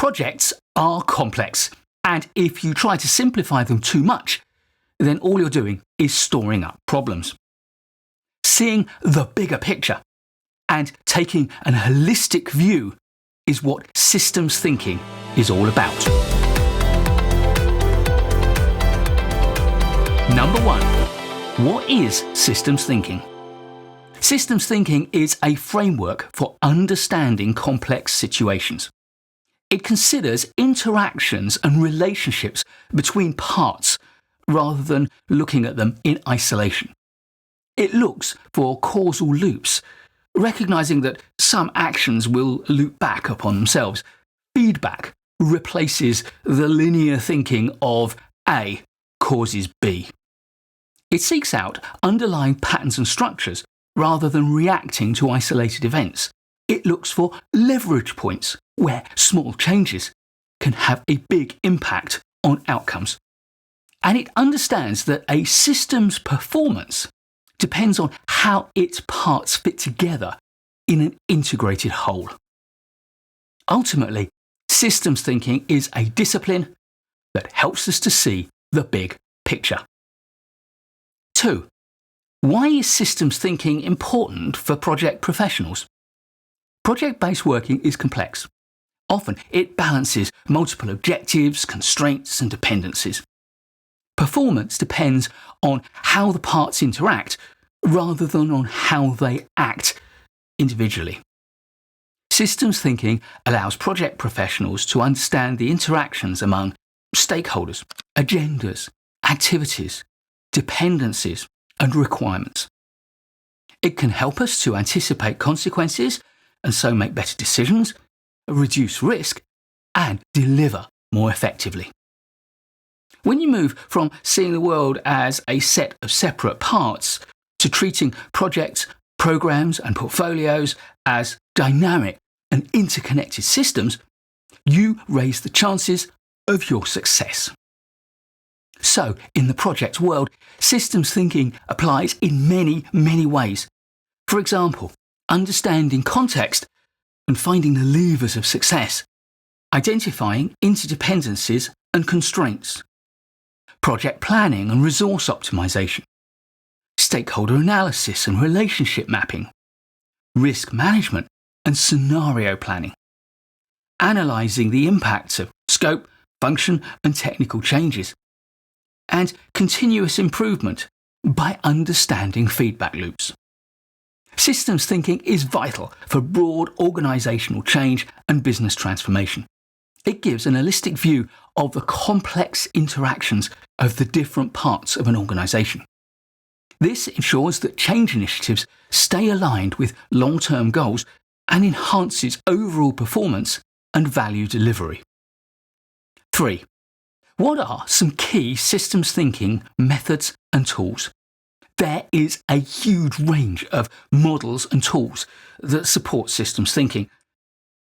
Projects are complex, and if you try to simplify them too much, then all you're doing is storing up problems. Seeing the bigger picture and taking an holistic view is what systems thinking is all about. Number 1. What is systems thinking? Systems thinking is a framework for understanding complex situations. It considers interactions and relationships between parts rather than looking at them in isolation. It looks for causal loops, recognizing that some actions will loop back upon themselves. Feedback replaces the linear thinking of A causes B. It seeks out underlying patterns and structures rather than reacting to isolated events. It looks for leverage points where small changes can have a big impact on outcomes. And it understands that a system's performance depends on how its parts fit together in an integrated whole. Ultimately, systems thinking is a discipline that helps us to see the big picture. 2. Why is systems thinking important for project professionals? Project-based working is complex. Often it balances multiple objectives, constraints, and dependencies. Performance depends on how the parts interact rather than on how they act individually. Systems thinking allows project professionals to understand the interactions among stakeholders, agendas, activities, dependencies, and requirements. It can help us to anticipate consequences and so make better decisions, reduce risk, and deliver more effectively. When you move from seeing the world as a set of separate parts to treating projects, programs, and portfolios as dynamic and interconnected systems, you raise the chances of your success. So, in the project world, systems thinking applies in many ways. For example, understanding context and finding the levers of success, identifying interdependencies and constraints, project planning and resource optimization, stakeholder analysis and relationship mapping, risk management and scenario planning, analyzing the impacts of scope, function, and technical changes, and continuous improvement by understanding feedback loops. Systems thinking is vital for broad organizational change and business transformation. It gives an holistic view of the complex interactions of the different parts of an organization. This ensures that change initiatives stay aligned with long-term goals and enhances overall performance and value delivery. 3. What are some key systems thinking methods and tools? There is a huge range of models and tools that support systems thinking.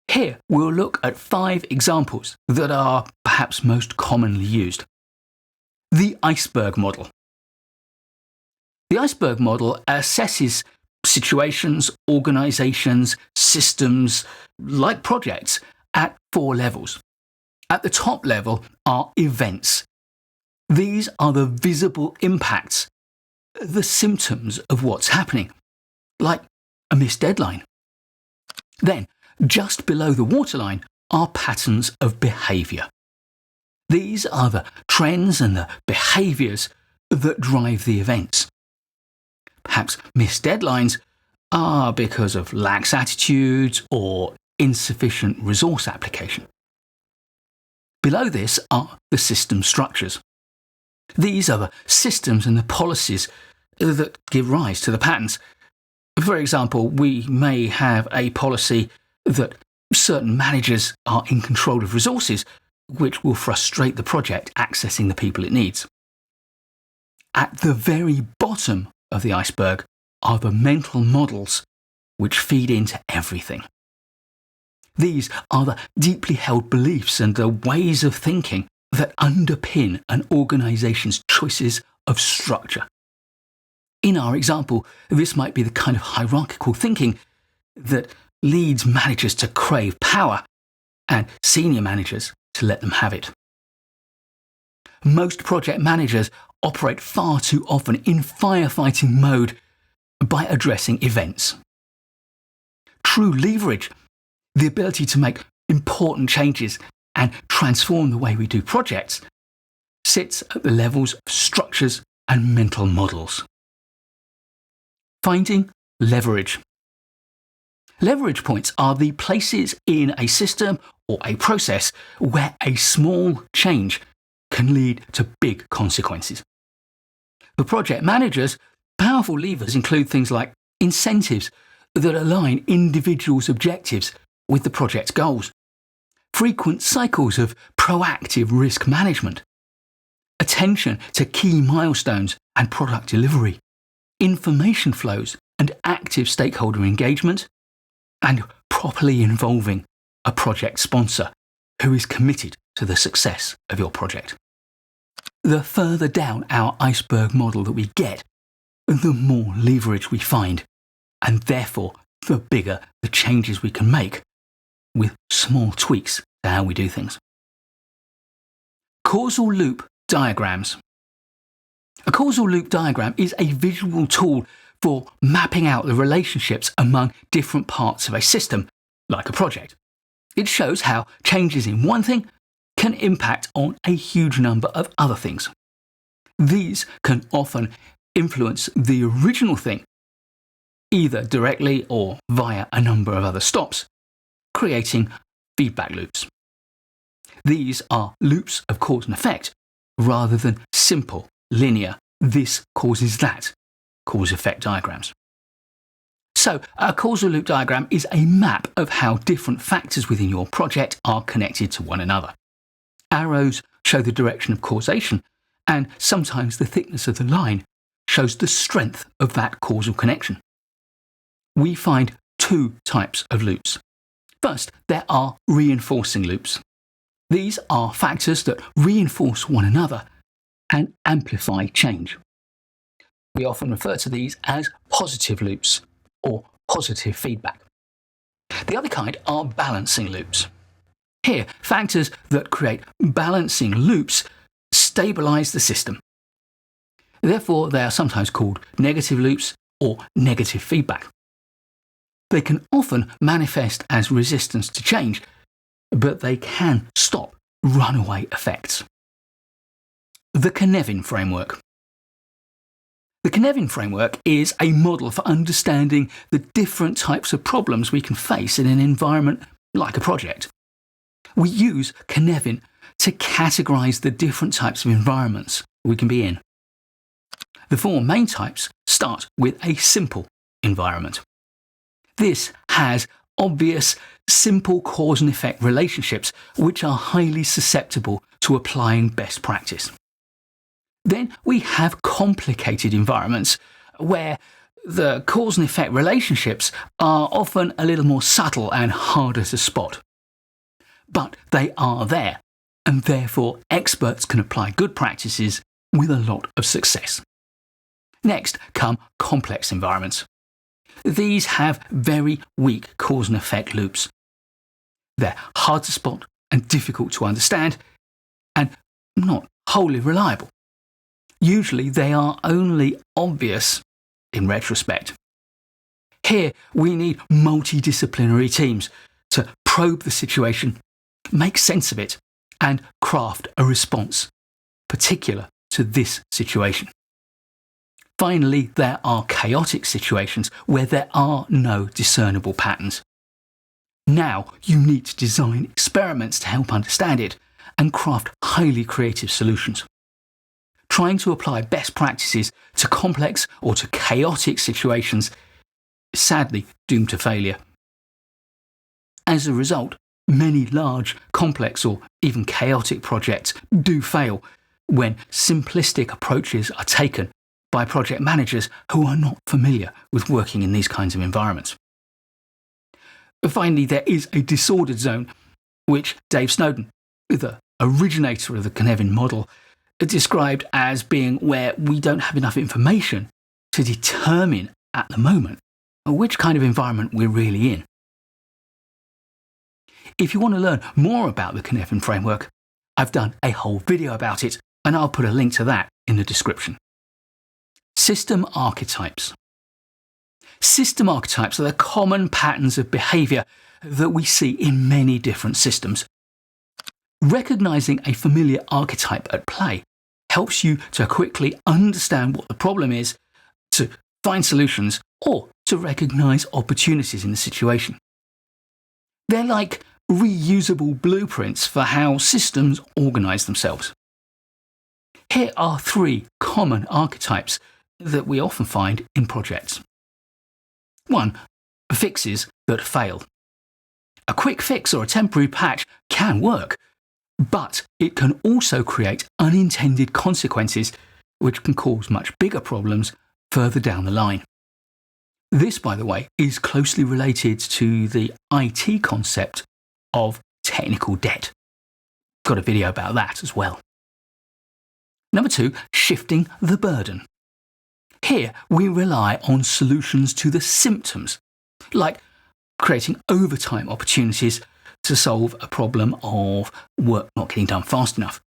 Here we'll look at 5 examples that are perhaps most commonly used. The Iceberg Model. The Iceberg Model assesses situations, organizations, systems, like projects, at 4 levels. At the top level are events. These are the visible impacts, the symptoms of what's happening, like a missed deadline. Then, just below the waterline are patterns of behaviour. These are the trends and the behaviours that drive the events. Perhaps missed deadlines are because of lax attitudes or insufficient resource application. Below this are the system structures. These are the systems and the policies that give rise to the patterns. For example, we may have a policy that certain managers are in control of resources, which will frustrate the project accessing the people it needs. At the very bottom of the iceberg are the mental models which feed into everything. These are the deeply held beliefs and the ways of thinking that underpin an organization's choices of structure. In our example, this might be the kind of hierarchical thinking that leads managers to crave power and senior managers to let them have it. Most project managers operate far too often in firefighting mode by addressing events. True leverage, the ability to make important changes and transform the way we do projects, sits at the levels of structures and mental models. Finding leverage. Leverage points are the places in a system or a process where a small change can lead to big consequences. For project managers, powerful levers include things like incentives that align individuals' objectives with the project's goals, frequent cycles of proactive risk management, attention to key milestones and product delivery, information flows and active stakeholder engagement, and properly involving a project sponsor who is committed to the success of your project. The further down our iceberg model that we get, the more leverage we find, and therefore the bigger the changes we can make with small tweaks to how we do things. Causal Loop Diagrams. A causal loop diagram is a visual tool for mapping out the relationships among different parts of a system, like a project. It shows how changes in one thing can impact on a huge number of other things. These can often influence the original thing, either directly or via a number of other stops, creating feedback loops. These are loops of cause and effect, rather than simple, linear, this causes that, cause-effect diagrams. So, a causal loop diagram is a map of how different factors within your project are connected to one another. Arrows show the direction of causation, and sometimes the thickness of the line shows the strength of that causal connection. We find two types of loops. First, there are reinforcing loops. These are factors that reinforce one another and amplify change. We often refer to these as positive loops or positive feedback. The other kind are balancing loops. Here, factors that create balancing loops stabilize the system. Therefore, they are sometimes called negative loops or negative feedback. They can often manifest as resistance to change, but they can stop runaway effects. The Cynefin Framework. The Cynefin Framework is a model for understanding the different types of problems we can face in an environment like a project. We use Cynefin to categorize the different types of environments we can be in. The four main types start with a simple environment. This has obvious, simple cause and effect relationships which are highly susceptible to applying best practice. Then we have complicated environments where the cause and effect relationships are often a little more subtle and harder to spot. But they are there, and therefore experts can apply good practices with a lot of success. Next come complex environments. These have very weak cause and effect loops. They're hard to spot and difficult to understand, and not wholly reliable. Usually they are only obvious in retrospect. Here we need multidisciplinary teams to probe the situation, make sense of it, and craft a response particular to this situation. Finally, there are chaotic situations where there are no discernible patterns. Now you need to design experiments to help understand it and craft highly creative solutions. Trying to apply best practices to complex or to chaotic situations is sadly doomed to failure. As a result, many large, complex or even chaotic projects do fail when simplistic approaches are taken by project managers who are not familiar with working in these kinds of environments. Finally, there is a disordered zone, which Dave Snowden, the originator of the Cynefin model, described as being where we don't have enough information to determine at the moment which kind of environment we're really in. If you want to learn more about the Cynefin Framework, I've done a whole video about it, and I'll put a link to that in the description. System archetypes. System archetypes are the common patterns of behaviour that we see in many different systems. Recognising a familiar archetype at play helps you to quickly understand what the problem is, to find solutions, or to recognise opportunities in the situation. They're like reusable blueprints for how systems organise themselves. Here are 3 common archetypes that we often find in projects. 1. Fixes that fail. A quick fix or a temporary patch can work, but it can also create unintended consequences which can cause much bigger problems further down the line. This, by the way, is closely related to the IT concept of technical debt. Got a video about that as well. Number 2, shifting the burden. Here we rely on solutions to the symptoms, like creating overtime opportunities to solve a problem of work not getting done fast enough.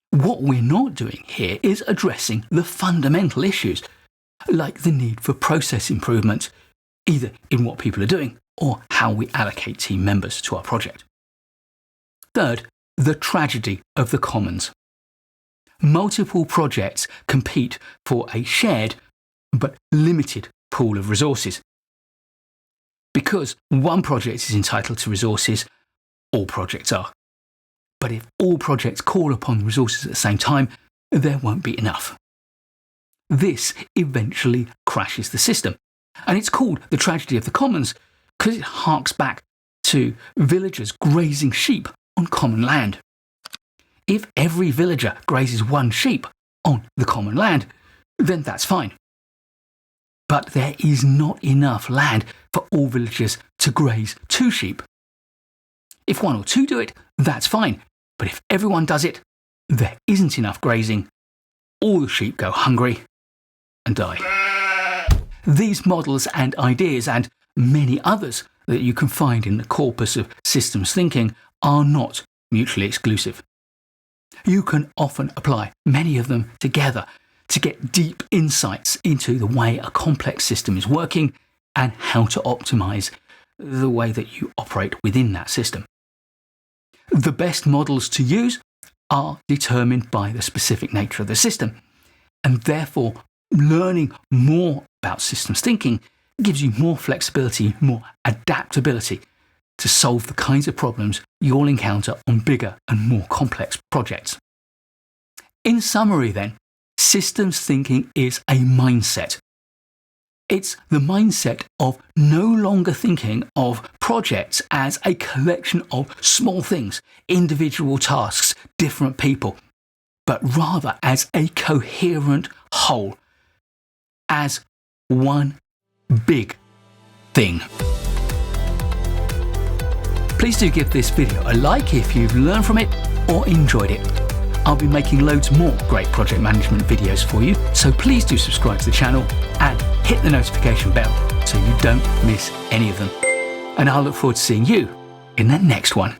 What we're not doing here is addressing the fundamental issues, like the need for process improvement, either in what people are doing or how we allocate team members to our project. 3rd, the tragedy of the commons. Multiple projects compete for a shared but limited pool of resources. Because one project is entitled to resources, all projects are. But if all projects call upon resources at the same time, there won't be enough. This eventually crashes the system, and it's called the tragedy of the commons because it harks back to villagers grazing sheep on common land. If every villager grazes 1 sheep on the common land, then that's fine. But there is not enough land for all villagers to graze 2 sheep. If 1 or 2 do it, that's fine. But if everyone does it, there isn't enough grazing. All the sheep go hungry and die. These models and ideas, and many others that you can find in the corpus of systems thinking, are not mutually exclusive. You can often apply many of them together to get deep insights into the way a complex system is working and how to optimize the way that you operate within that system. The best models to use are determined by the specific nature of the system, and therefore learning more about systems thinking gives you more flexibility, more adaptability to solve the kinds of problems you'll encounter on bigger and more complex projects. In summary then, systems thinking is a mindset. It's the mindset of no longer thinking of projects as a collection of small things, individual tasks, different people, but rather as a coherent whole, as one big thing. Please do give this video a like if you've learned from it or enjoyed it. I'll be making loads more great project management videos for you, so please do subscribe to the channel and hit the notification bell so you don't miss any of them. And I'll look forward to seeing you in the next one.